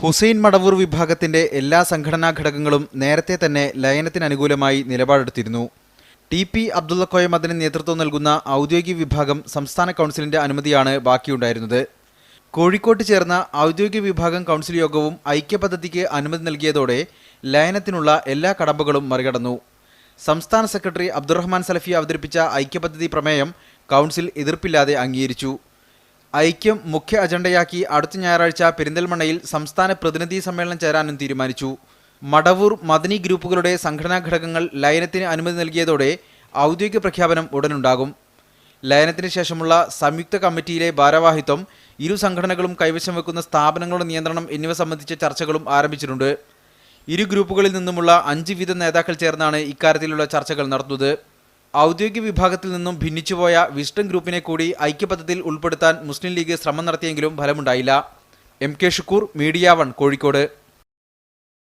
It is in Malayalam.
ഹുസൈൻ മടവൂർ വിഭാഗത്തിന്റെ എല്ലാ സംഘടനാ ഘടകങ്ങളും നേരത്തെ തന്നെ ലയനത്തിനനുകൂലമായി നിലപാടെടുത്തിരുന്നു. ടി.പി. അബ്ദുള്ളക്കോയ മദനി നേതൃത്വം നൽകുന്ന ഔദ്യോഗിക വിഭാഗം സംസ്ഥാന കൗൺസിലിന്റെ അനുമതിയാണ് ബാക്കിയുണ്ടായിരുന്നത്. കോഴിക്കോട്ട് ചേർന്ന ഔദ്യോഗിക വിഭാഗം കൗൺസിൽ യോഗവും ഐക്യപദ്ധതിക്ക് അനുമതി നൽകിയതോടെ ലയനത്തിനുള്ള എല്ലാ കടമ്പകളും മറികടന്നു. സംസ്ഥാന സെക്രട്ടറി അബ്ദുറഹ്മാൻ സലഫി അവതരിപ്പിച്ച ഐക്യപദ്ധതി പ്രമേയം കൗൺസിൽ എതിർപ്പില്ലാതെ അംഗീകരിച്ചു. ഐക്യം മുഖ്യ അജണ്ടയാക്കി അടുത്ത ഞായറാഴ്ച പെരിന്തൽമണ്ണയിൽ സംസ്ഥാന പ്രതിനിധി സമ്മേളനം ചേരാനും തീരുമാനിച്ചു. മടവൂർ മദനി ഗ്രൂപ്പുകളുടെ സംഘടനാ ഘടകങ്ങൾ ലയനത്തിന് അനുമതി നൽകിയതോടെ ഔദ്യോഗിക പ്രഖ്യാപനം ഉടനുണ്ടാകും. ലയനത്തിന് ശേഷമുള്ള സംയുക്ത കമ്മിറ്റിയിലെ ഭാരവാഹിത്വം, ഇരു സംഘടനകളും കൈവശം വെക്കുന്ന സ്ഥാപനങ്ങളുടെ നിയന്ത്രണം എന്നിവ സംബന്ധിച്ച ചർച്ചകളും ആരംഭിച്ചിട്ടുണ്ട്. ഇരു ഗ്രൂപ്പുകളിൽ നിന്നുമുള്ള 5 വീതം നേതാക്കൾ ചേർന്നാണ് ഇക്കാര്യത്തിലുള്ള ചർച്ചകൾ നടത്തുന്നത്. ഔദ്യോഗിക വിഭാഗത്തിൽ നിന്നും ഭിന്നിച്ചുപോയ വിസ്ഡം ഗ്രൂപ്പിനെ കൂടി ഐക്യപദ്ധതിയിൽ ഉൾപ്പെടുത്താൻ മുസ്ലിം ലീഗ് ശ്രമം നടത്തിയെങ്കിലും ഫലമുണ്ടായില്ല. M K Shukkur, media 1, Kozhikode.